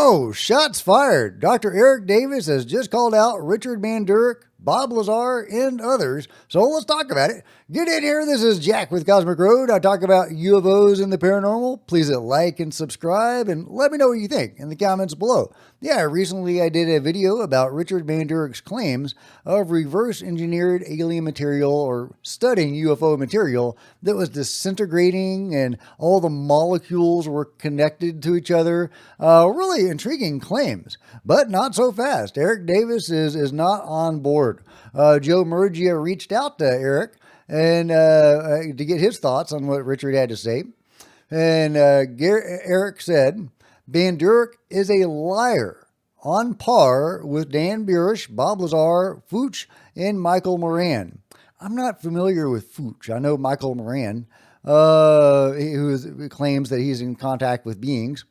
Whoa, shots fired. Dr. Eric Davis has just called out Richard Banduric, Bob Lazar, and others. So let's talk about it. Get in here. This is Jack with Cosmic Road. I talk about UFOs and the paranormal. Please hit like and subscribe and let me know what you think in the comments below. Yeah, recently I did a video about Richard Banduric's claims of reverse engineered alien material or studying UFO material that was disintegrating and all the molecules were connected to each other. Really intriguing claims, but not so fast. Eric Davis is not on board. Joe Murgia reached out to Eric and to get his thoughts on what Richard had to say. And Eric said, Banduric is a liar on par with Dan Burish, Bob Lazar, Fooch, and Michael Moran. I'm not familiar with Fooch. I know Michael Moran, who claims that he's in contact with beings.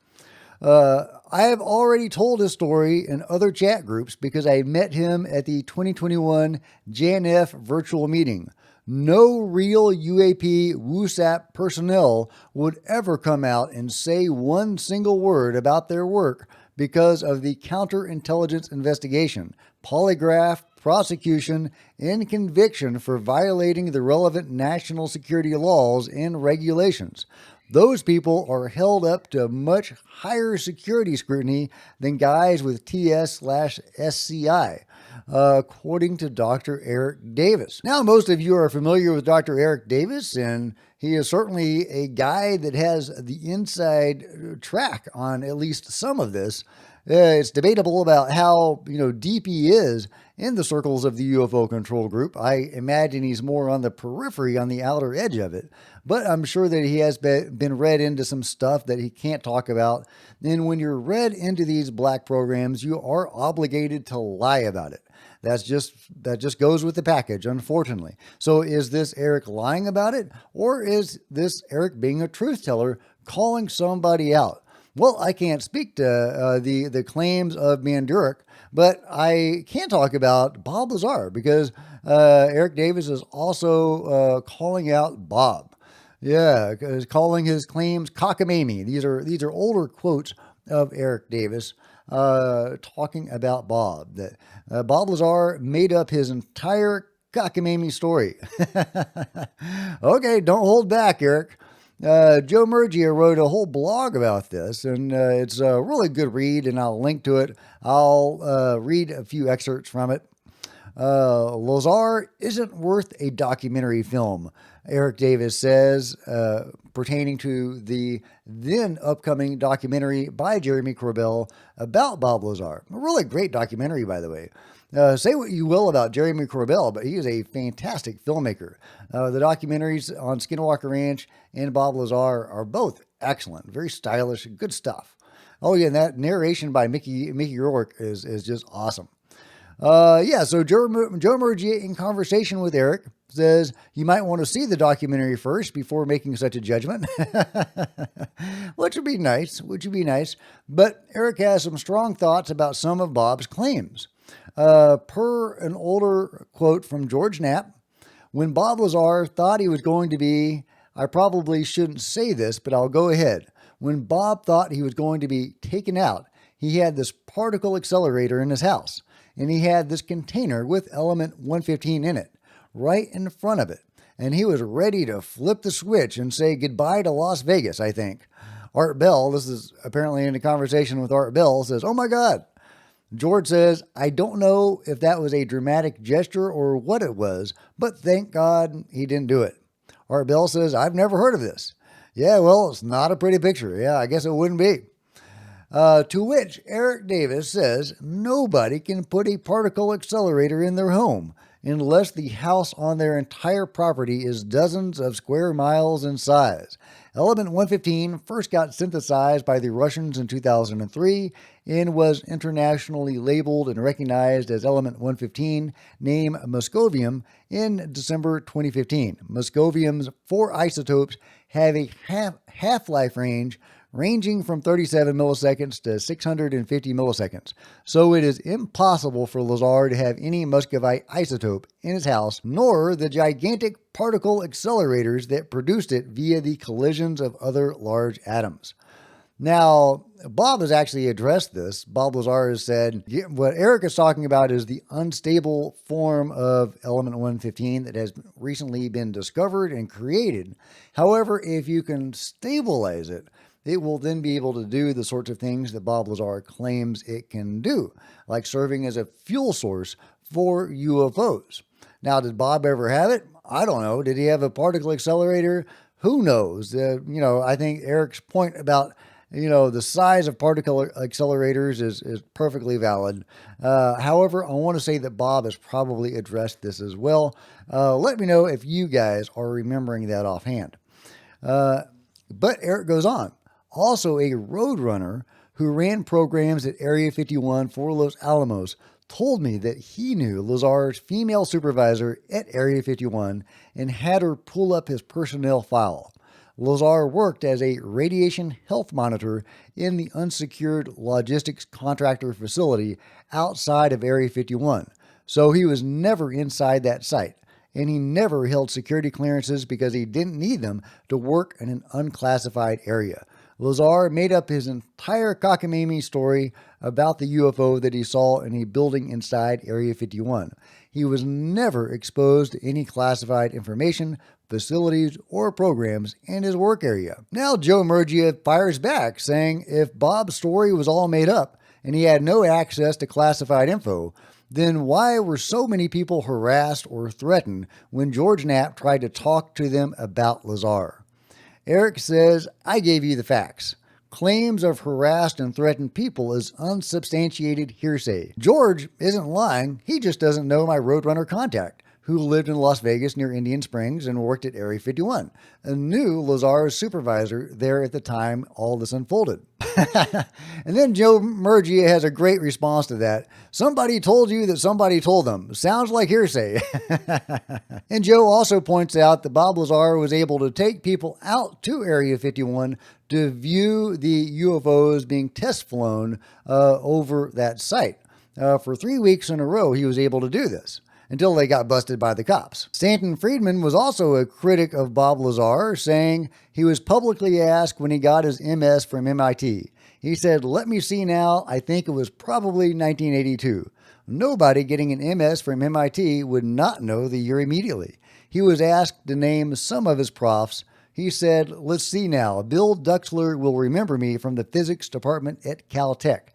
I have already told his story in other chat groups because I met him at the 2021 JNF virtual meeting. No real UAP WUSAP personnel would ever come out and say one single word about their work because of the counterintelligence investigation, polygraph, prosecution, and conviction for violating the relevant national security laws and regulations. Those people are held up to much higher security scrutiny than guys with TS/SCI, according to Dr. Eric Davis. Now, most of you are familiar with Dr. Eric Davis, and he is certainly a guy that has the inside track on at least some of this. It's debatable about how deep he is in the circles of the UFO control group. I imagine he's more on the periphery, on the outer edge of it, but I'm sure that he has been read into some stuff that he can't talk about. And when you're read into these black programs, you are obligated to lie about it. That just goes with the package, unfortunately. So is this Eric lying about it, or is this Eric being a truth teller, calling somebody out? Well, I can't speak to the claims of Banduric, but I can talk about Bob Lazar because Eric Davis is also calling out Bob. Yeah, calling his claims cockamamie. These are older quotes of Eric Davis talking about Bob. That Bob Lazar made up his entire cockamamie story. Okay, don't hold back, Eric. Joe Murgia wrote a whole blog about this, and it's a really good read, and I'll link to it. I'll read a few excerpts from it. Lazar isn't worth a documentary film, Eric Davis says, pertaining to the then upcoming documentary by Jeremy Corbell about Bob Lazar. A really great documentary, by the way. Say what you will about Jeremy Corbell, but he is a fantastic filmmaker. The documentaries on Skinwalker Ranch and Bob Lazar are both excellent, very stylish, good stuff. Oh yeah, and that narration by Mickey Rourke is just awesome. So Joe Murgia, in conversation with Eric, says you might want to see the documentary first before making such a judgment, which would be nice. But Eric has some strong thoughts about some of Bob's claims. Per an older quote from George Knapp, when Bob Lazar thought he was going to be, I probably shouldn't say this, but I'll go ahead. When Bob thought he was going to be taken out, he had this particle accelerator in his house, and he had this container with element 115 in it, right in front of it. And he was ready to flip the switch and say goodbye to Las Vegas, I think. Art Bell, this is apparently in a conversation with Art Bell, says, "Oh my God." George says, "I don't know if that was a dramatic gesture or what it was, but thank God he didn't do it." Art Bell says, "I've never heard of this." Yeah, well, it's not a pretty picture. Yeah, I guess it wouldn't be. To which Eric Davis says, nobody can put a particle accelerator in their home unless the house on their entire property is dozens of square miles in size. Element 115 first got synthesized by the Russians in 2003 and was internationally labeled and recognized as element 115, named Moscovium, in December 2015. Moscovium's 4 isotopes have a half-life range ranging from 37 milliseconds to 650 milliseconds. So it is impossible for Lazar to have any Muscovite isotope in his house, nor the gigantic particle accelerators that produced it via the collisions of other large atoms. Now, Bob has actually addressed this. Bob Lazar has said what Eric is talking about is the unstable form of element 115 that has recently been discovered and created. However, if you can stabilize it, it will then be able to do the sorts of things that Bob Lazar claims it can do, like serving as a fuel source for UFOs. Now, did Bob ever have it? I don't know. Did he have a particle accelerator? Who knows? I think Eric's point about the size of particle accelerators is perfectly valid. However, I want to say that Bob has probably addressed this as well. Let me know if you guys are remembering that offhand. But Eric goes on. Also, a roadrunner who ran programs at Area 51 for Los Alamos told me that he knew Lazar's female supervisor at Area 51 and had her pull up his personnel file. Lazar worked as a radiation health monitor in the unsecured logistics contractor facility outside of Area 51, so he was never inside that site, and he never held security clearances because he didn't need them to work in an unclassified area. Lazar made up his entire cockamamie story about the UFO that he saw in a building inside Area 51. He was never exposed to any classified information, facilities, or programs in his work area. Now Joe Murgia fires back, saying if Bob's story was all made up and he had no access to classified info, then why were so many people harassed or threatened when George Knapp tried to talk to them about Lazar? Eric says, I gave you the facts. Claims of harassed and threatened people is unsubstantiated hearsay. George isn't lying. He just doesn't know my Roadrunner contact, who lived in Las Vegas near Indian Springs and worked at Area 51, and knew Lazar's supervisor there at the time all this unfolded. And then Joe Murgia has a great response to that. Somebody told you that somebody told them. Sounds like hearsay. And Joe also points out that Bob Lazar was able to take people out to Area 51 to view the UFOs being test flown over that site. For 3 weeks in a row, he was able to do this, until they got busted by the cops. Stanton Friedman was also a critic of Bob Lazar, saying he was publicly asked when he got his MS from MIT. He said, let me see now, I think it was probably 1982. Nobody getting an MS from MIT would not know the year immediately. He was asked to name some of his profs. He said, let's see now, Bill Duxler will remember me from the physics department at Caltech.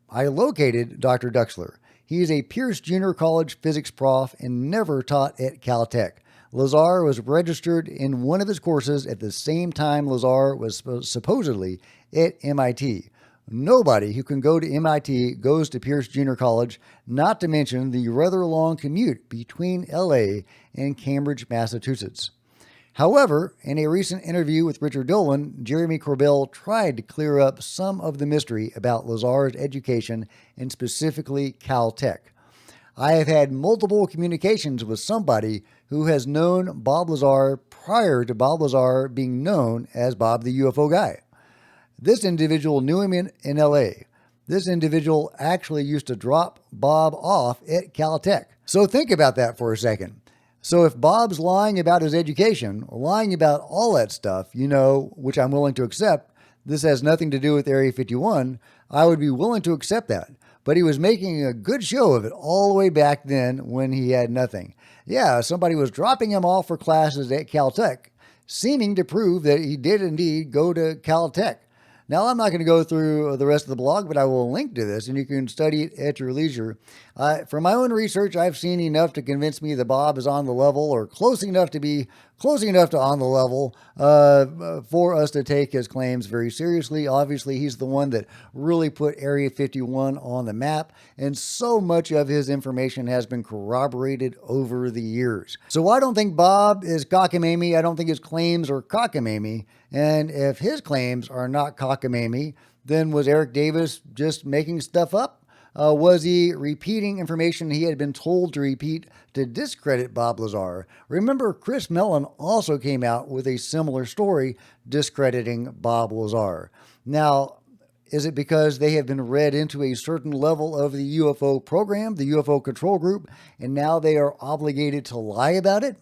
I located Dr. Duxler. He is a Pierce Junior College physics prof and never taught at Caltech. Lazar was registered in one of his courses at the same time Lazar was supposedly at MIT. Nobody who can go to MIT goes to Pierce Junior College, not to mention the rather long commute between LA and Cambridge, Massachusetts. However, in a recent interview with Richard Dolan, Jeremy Corbell tried to clear up some of the mystery about Lazar's education and specifically Caltech. I have had multiple communications with somebody who has known Bob Lazar prior to Bob Lazar being known as Bob the UFO guy. This individual knew him in LA. This individual actually used to drop Bob off at Caltech. So think about that for a second. So if Bob's lying about his education, lying about all that stuff, which I'm willing to accept, this has nothing to do with Area 51, I would be willing to accept that. But he was making a good show of it all the way back then when he had nothing. Yeah, somebody was dropping him off for classes at Caltech, seeming to prove that he did indeed go to Caltech. Now, I'm not going to go through the rest of the blog, but I will link to this, and you can study it at your leisure. From my own research, I've seen enough to convince me that Bob is on the level, or close enough to on the level, for us to take his claims very seriously. Obviously, he's the one that really put Area 51 on the map, and so much of his information has been corroborated over the years. So I don't think Bob is cockamamie. I don't think his claims are cockamamie. And if his claims are not cockamamie, then was Eric Davis just making stuff up? Was he repeating information he had been told to repeat to discredit Bob Lazar? Remember, Chris Mellon also came out with a similar story discrediting Bob Lazar. Now, is it because they have been read into a certain level of the UFO program, the UFO control group, and now they are obligated to lie about it?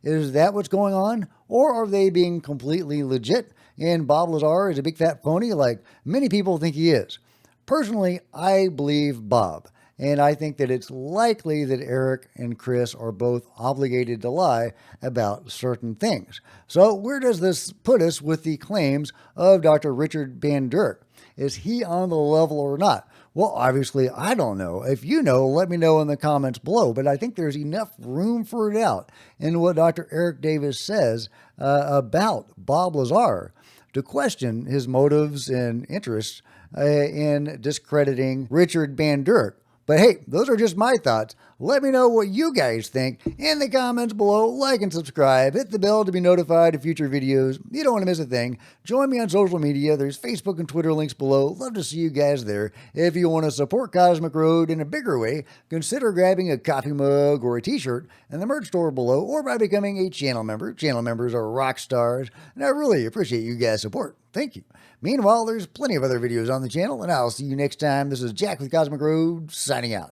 Is that what's going on? Or are they being completely legit and Bob Lazar is a big fat phony like many people think he is? Personally, I believe Bob, and I think that it's likely that Eric and Chris are both obligated to lie about certain things. So where does this put us with the claims of Dr. Richard Banduric? Is he on the level or not? Well, obviously, I don't know. If you know, let me know in the comments below. But I think there's enough room for doubt in what Dr. Eric Davis says about Bob Lazar to question his motives and interests in discrediting Richard Banduric. But hey, those are just my thoughts. Let me know what you guys think in the comments below. Like and subscribe. Hit the bell to be notified of future videos. You don't want to miss a thing. Join me on social media. There's Facebook and Twitter links below. Love to see you guys there. If you want to support Cosmic Road in a bigger way, consider grabbing a coffee mug or a t-shirt in the merch store below or by becoming a channel member. Channel members are rock stars, and I really appreciate you guys' support. Thank you. Meanwhile, there's plenty of other videos on the channel, and I'll see you next time. This is Jack with Cosmic Road, signing out.